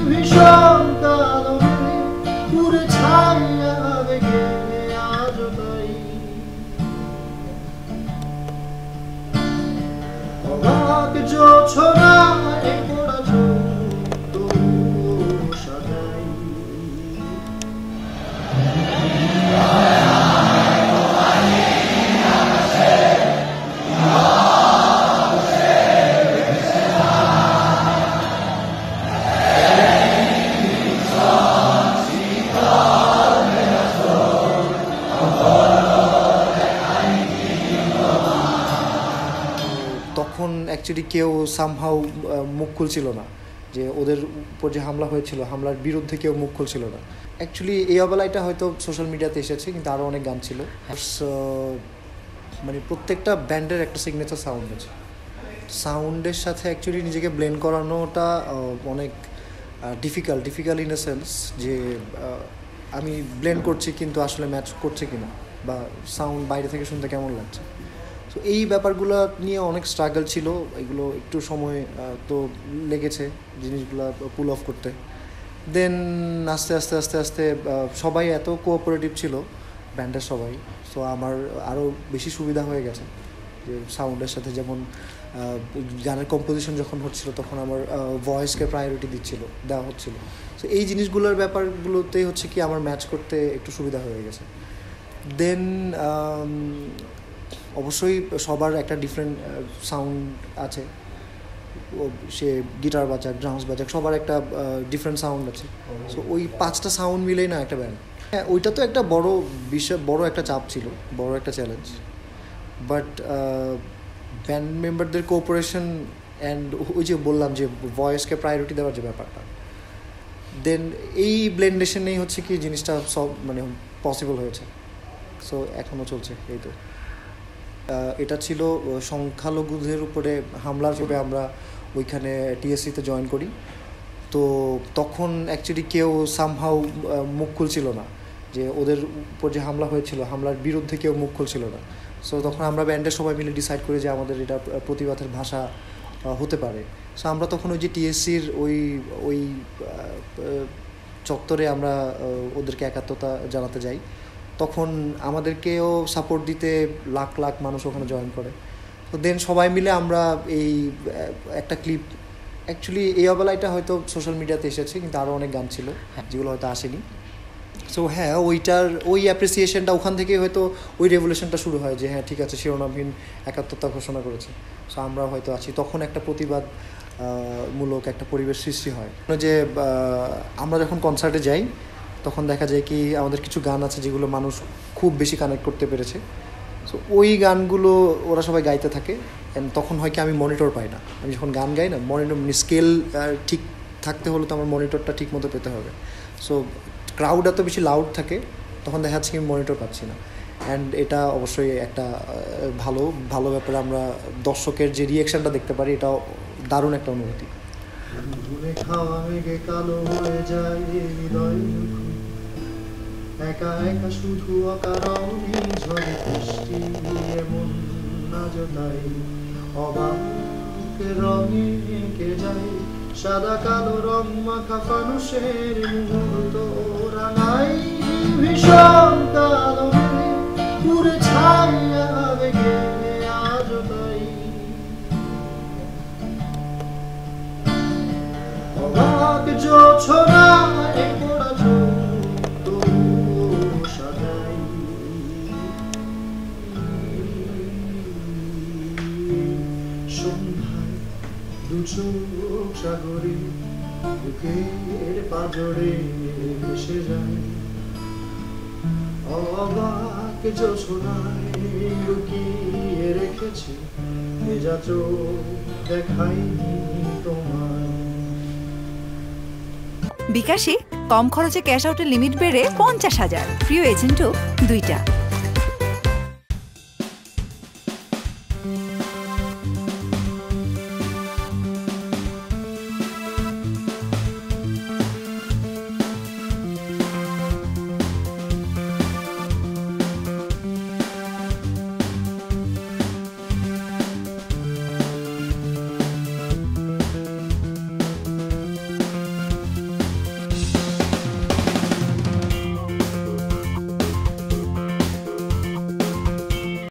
ভীষণ কারণে পুরে ছায়া বেগে আজ তাই অবাক জোছনায় পড়া তো সাজাই তখন অ্যাকচুয়ালি কেউ সামহাউ মুখ খুলছিল না যে ওদের উপর যে হামলা হয়েছিল হামলার বিরুদ্ধে কেউ মুখ খুলছিল না। অ্যাকচুয়ালি এই অবলাইটা হয়তো সোশ্যাল মিডিয়াতে এসেছে, কিন্তু আরও অনেক গান ছিল। মানে প্রত্যেকটা ব্যান্ডের একটা সিগনেচার সাউন্ড আছে। সাউন্ডের সাথে অ্যাকচুয়ালি নিজেকে ব্লেন্ড করানোটা অনেক ডিফিকাল্ট ইন এ সেন্স যে আমি ব্লেন্ড করছি কিন্তু আসলে ম্যাচ করছে কিনা, বা সাউন্ড বাইরে থেকে শুনতে কেমন লাগছে। তো এই ব্যাপারগুলো নিয়ে অনেক স্ট্রাগল ছিল, এগুলো একটু সময় তো লেগেছে জিনিসগুলো পুল অফ করতে। দেন আস্তে আস্তে আস্তে আস্তে সবাই এত কোঅপারেটিভ ছিল ব্যান্ডের সবাই, সো আমার আরও বেশি সুবিধা হয়ে গেছে যে সাউন্ডের সাথে। যেমন গানের কম্পোজিশন যখন হচ্ছিল তখন আমার ভয়েসকে প্রায়োরিটি দেওয়া হচ্ছিল। সো এই জিনিসগুলোর ব্যাপারগুলোতেই হচ্ছে কি আমার ম্যাচ করতে একটু সুবিধা হয়ে গেছে। দেন অবশ্যই সবার একটা ডিফারেন্ট সাউন্ড আছে, সে গিটার বাজাক, ড্রামস বাজাক, সবার একটা ডিফারেন্ট সাউন্ড আছে। সো ওই 5টা সাউন্ড মিলেই না একটা ব্যান্ড। হ্যাঁ, ওইটা তো একটা বড় বিষয়, বড় একটা চাপ ছিল, বড় একটা চ্যালেঞ্জ। বাট ব্যান্ড মেম্বারদের কোঅপারেশন অ্যান্ড ওই যে বললাম যে ভয়েসকে প্রায়োরিটি দেওয়ার যে ব্যাপারটা, দেন এই ব্লেন্ডেশনেই হচ্ছে কি জিনিসটা সব মানে পসিবল হয়েছে। সো এখনও চলছে এই তো। এটা ছিল সংখ্যালঘুদের উপরে হামলার পরে আমরা ওইখানে টিএসসিতে জয়েন করি। তো তখন অ্যাকচুয়ালি কেউ সামহাউ মুখ খুলছিল না যে ওদের উপর যে হামলা হয়েছিল হামলার বিরুদ্ধে কেউ মুখ খুলছিল না। সো তখন আমরা ব্যান্ডের সবাই মিলে ডিসাইড করি যে আমাদের এটা প্রতিবাদের ভাষা হতে পারে। সো আমরা তখন ওই যে টিএসসির ওই চত্বরে আমরা ওদেরকে একাত্মতা জানাতে যাই। তখন আমাদেরকেও সাপোর্ট দিতে লাখ লাখ মানুষ ওখানে জয়েন করে। তো দেন সবাই মিলে আমরা এই একটা ক্লিপ, অ্যাকচুয়ালি এই অবলাইটা হয়তো সোশ্যাল মিডিয়াতে এসেছে, কিন্তু আরও অনেক গান ছিল যেগুলো হয়তো আসেনি। সো হ্যাঁ, ওই অ্যাপ্রিসিয়েশনটা ওখান থেকেই হয়তো ওই রেভলিউশনটা শুরু হয় যে হ্যাঁ ঠিক আছে, শিরোনামহীন একাত্মতা ঘোষণা করেছে, সো আমরা হয়তো আছি। তখন একটা প্রতিবাদ মূলক একটা পরিবেশ সৃষ্টি হয় যে আমরা যখন কনসার্টে যাই তখন দেখা যায় কি আমাদের কিছু গান আছে যেগুলো মানুষ খুব বেশি কানেক্ট করতে পেরেছে। সো ওই গানগুলো ওরা সবাই গাইতে থাকে। অ্যান্ড তখন হয় কি আমি মনিটর পাই না, আমি যখন গান গাই না মনিটর স্কেল ঠিক থাকতে হলে তো আমার মনিটরটা ঠিক মতো পেতে হবে। সো ক্রাউড এত বেশি লাউড থাকে তখন দেখা যাচ্ছে আমি মনিটর পাচ্ছি না। অ্যান্ড এটা অবশ্যই একটা ভালো ব্যাপারে আমরা দর্শকের যে রিয়াকশানটা দেখতে পারি, এটাও দারুণ একটা অনুভূতি। একা একা শুধু অকারণে ঝড়ে বৃষ্টি এমন না জোতাই অবাক রঙে এঁকে যায় সাদা কালো রং মাখা ফানুষের মুহূর্ত রাঙাই ভীষণ কারণে পুরে ছায়া বেগে আজ তাই অবাক জোছনায় পড়া সন্ধ্যায় দুচোখ সাগরে বুকের পাঁজরে ভেসে যায় অবাক জোছনায় লুকিয়ে রেখেছি ভেজা চোখ দেখাইনি তোমায়। বিকাশে কম খরচে ক্যাশ আউটের লিমিট বেড়ে 50,000, প্রিয় এজেন্টও 2টা।